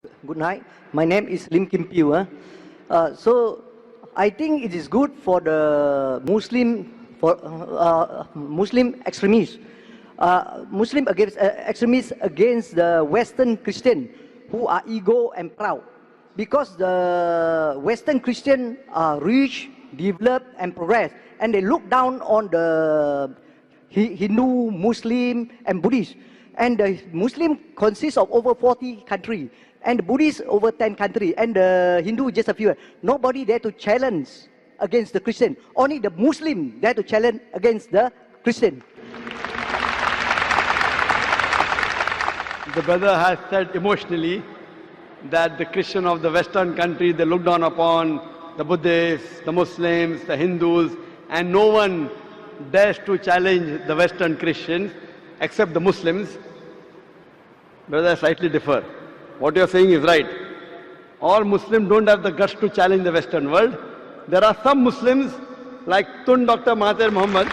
Good night. My name is Lim Kim Piu. So I think it is good for the Muslim extremists, Muslim against extremists against the Western Christian who are ego and proud, because the Western Christian are rich, developed, and progress, and they look down on the Hindu, Muslim, and Buddhist. And the Muslim consists of over 40 countries, and the Buddhist over 10 countries, and the Hindu just a few. Nobody dare to challenge against the Christian. Only the Muslim dare to challenge against the Christian. The brother has said emotionally that the Christian of the Western country, they look down upon the Buddhists, the Muslims, the Hindus, and no one dares to challenge the Western Christians except the Muslims. Brother, I slightly differ. What you are saying is right. All Muslims don't have the guts to challenge the Western world. There are some Muslims like Tun Dr. Mahathir Mohamad.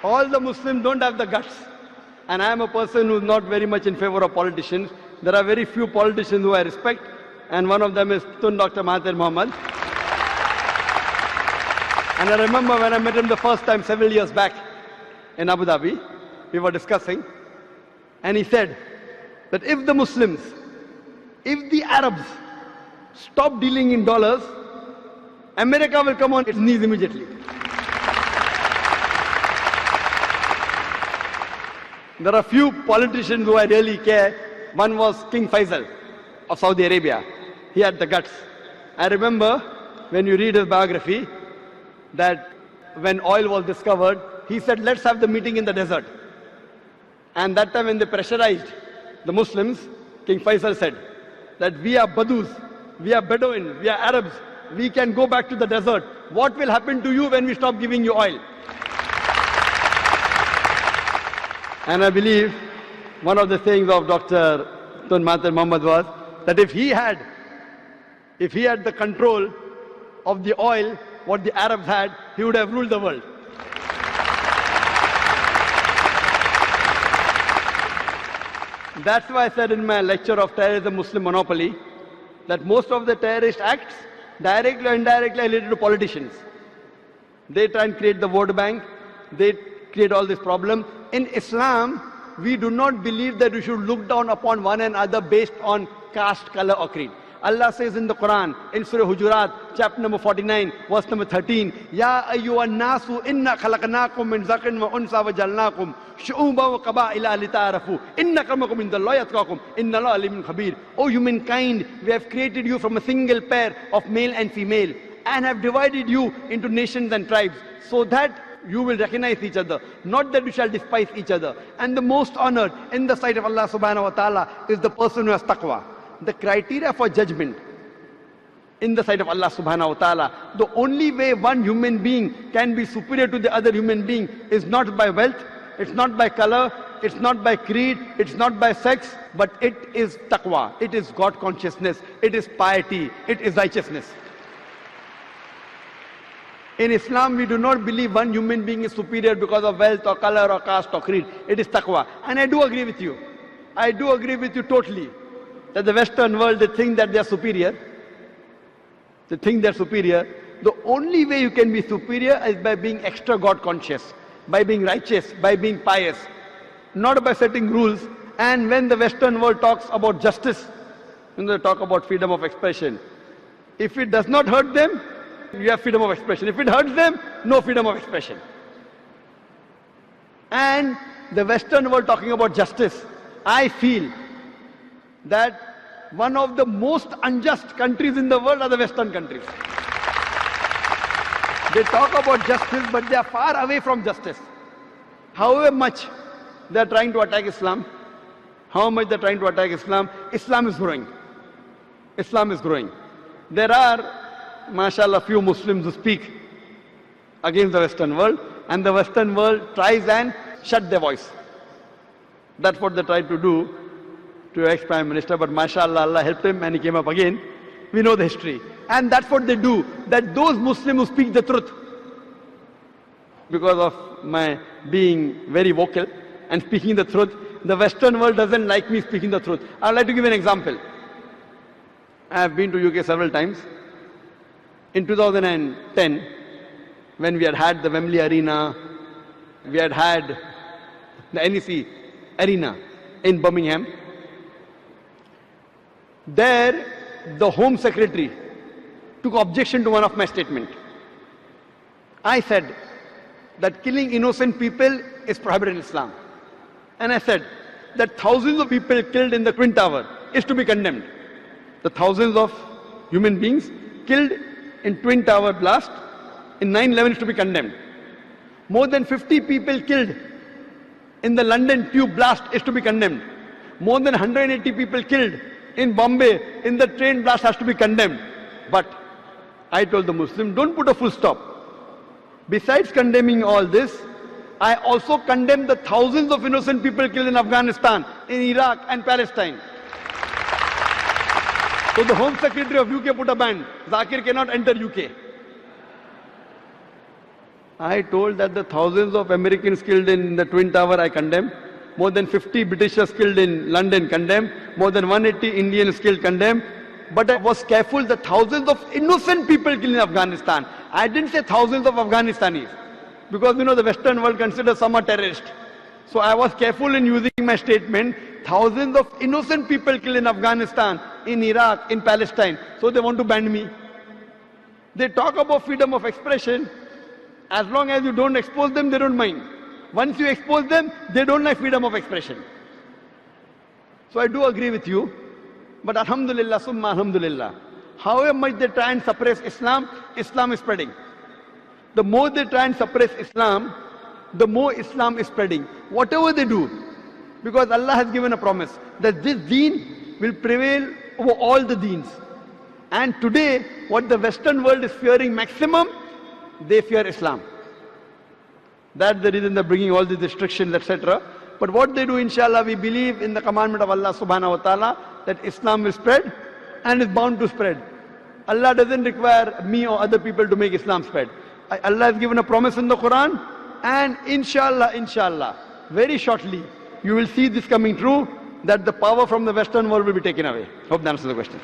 All the Muslims don't have the guts. And I am a person who is not very much in favor of politicians. There are very few politicians who I respect, and one of them is Tun Dr. Mahathir Mohamad. And I remember when I met him the first time several years back in Abu Dhabi, we were discussing, and he said that if the Muslims, if the Arabs stop dealing in dollars, America will come on its knees immediately. There are few politicians who I really care. One was King Faisal of Saudi Arabia. He had the guts. I remember when you read his biography, that when oil was discovered, he said, let's have the meeting in the desert. And that time when they pressurized the Muslims, King Faisal said that we are Badus, we are Bedouin, we are Arabs, we can go back to the desert. What will happen to you when we stop giving you oil? And I believe one of the sayings of Dr. Tun Mahathir Mohamad was that if he had the control of the oil, what the Arabs had, he would have ruled the world. That's why I said in my lecture of terrorism, Muslim monopoly, that most of the terrorist acts, directly or indirectly, are related to politicians. They try and create the vote bank, they create all this problem. In Islam, we do not believe that we should look down upon one another based on caste, color or creed. Allah says in the Quran, in Surah Hujurat, chapter number 49, verse number 13, Ya ayyuhan nasu inna khalaqnakum min zakarin wa unsa wa jalnakum shu'uban wa qaba'ila lita'arafu inna akramakum indallahi atqakum inna Allaha alimun khabir. O humankind, we have created you from a single pair of male and female and have divided you into nations and tribes so that you will recognize each other, not that you shall despise each other. And the most honored in the sight of Allah subhanahu wa ta'ala is the person who has taqwa. The criteria for judgment in the sight of Allah subhanahu wa ta'ala, the only way one human being can be superior to the other human being is not by wealth, it's not by color, it's not by creed, it's not by sex, but it is taqwa, it is God consciousness, it is piety, it is righteousness. In Islam, we do not believe one human being is superior because of wealth or color or caste or creed. It is taqwa. And I do agree with you. I do agree with you totally that the Western world, they think that they are superior. They think they are superior. The only way you can be superior is by being extra God conscious, by being righteous, by being pious, not by setting rules. And when the Western world talks about justice, when they talk about freedom of expression, if it does not hurt them, you have freedom of expression. If it hurts them, no freedom of expression. And the Western world talking about justice, I feel that one of the most unjust countries in the world are the Western countries. They talk about justice, but they are far away from justice. However much they are trying to attack Islam, Islam is growing. Islam is growing. There are, mashallah, few Muslims who speak against the Western world, and the Western world tries and shut their voice. That's what they tried to do to ex-Prime Minister, but mashallah, Allah helped him and he came up again. We know the history. And that's what they do, that those Muslims who speak the truth, because of my being very vocal and speaking the truth. The Western world doesn't like me speaking the truth. I'd like to give an example. I have been to UK several times. In 2010, when we had the Wembley Arena, we had the NEC Arena in Birmingham, there the Home Secretary took objection to one of my statements. I said that killing innocent people is prohibited in Islam. And I said that thousands of people killed in the Twin Tower is to be condemned. The thousands of human beings killed in Twin Tower blast in 9/11 is to be condemned. More than 50 people killed in the London tube blast is to be condemned. More than 180 people killed in Bombay in the train blast has to be condemned. But I told the Muslim, don't put a full stop. Besides condemning all this, I also condemn the thousands of innocent people killed in Afghanistan, in Iraq and Palestine. So the Home Secretary of UK put a ban. Zakir cannot enter UK. I told that the thousands of Americans killed in the Twin Tower I condemn. More than 50 Britishers killed in London condemn. More than 180 Indians killed condemn. But I was careful that thousands of innocent people killed in Afghanistan. I didn't say thousands of Afghanistanis. Because the Western world considers some are terrorists. So I was careful in using my statement, thousands of innocent people killed in Afghanistan, in Iraq, in Palestine. So they want to ban me. They talk about freedom of expression. As long as you don't expose them, they don't mind. Once you expose them, they don't like freedom of expression. So I do agree with you. But alhamdulillah, summa alhamdulillah, however much they try and suppress Islam, Islam is spreading. The more they try and suppress Islam, the more Islam is spreading. Whatever they do, because Allah has given a promise that this deen will prevail over all the deens. And today, what the Western world is fearing maximum, they fear Islam. That's the reason they're bringing all these restrictions, etc. But what they do, inshallah, we believe in the commandment of Allah subhanahu wa ta'ala that Islam will spread and is bound to spread. Allah doesn't require me or other people to make Islam spread. Allah has given a promise in the Quran, and inshallah, very shortly, you will see this coming true, that the power from the Western world will be taken away. Hope that answers the question.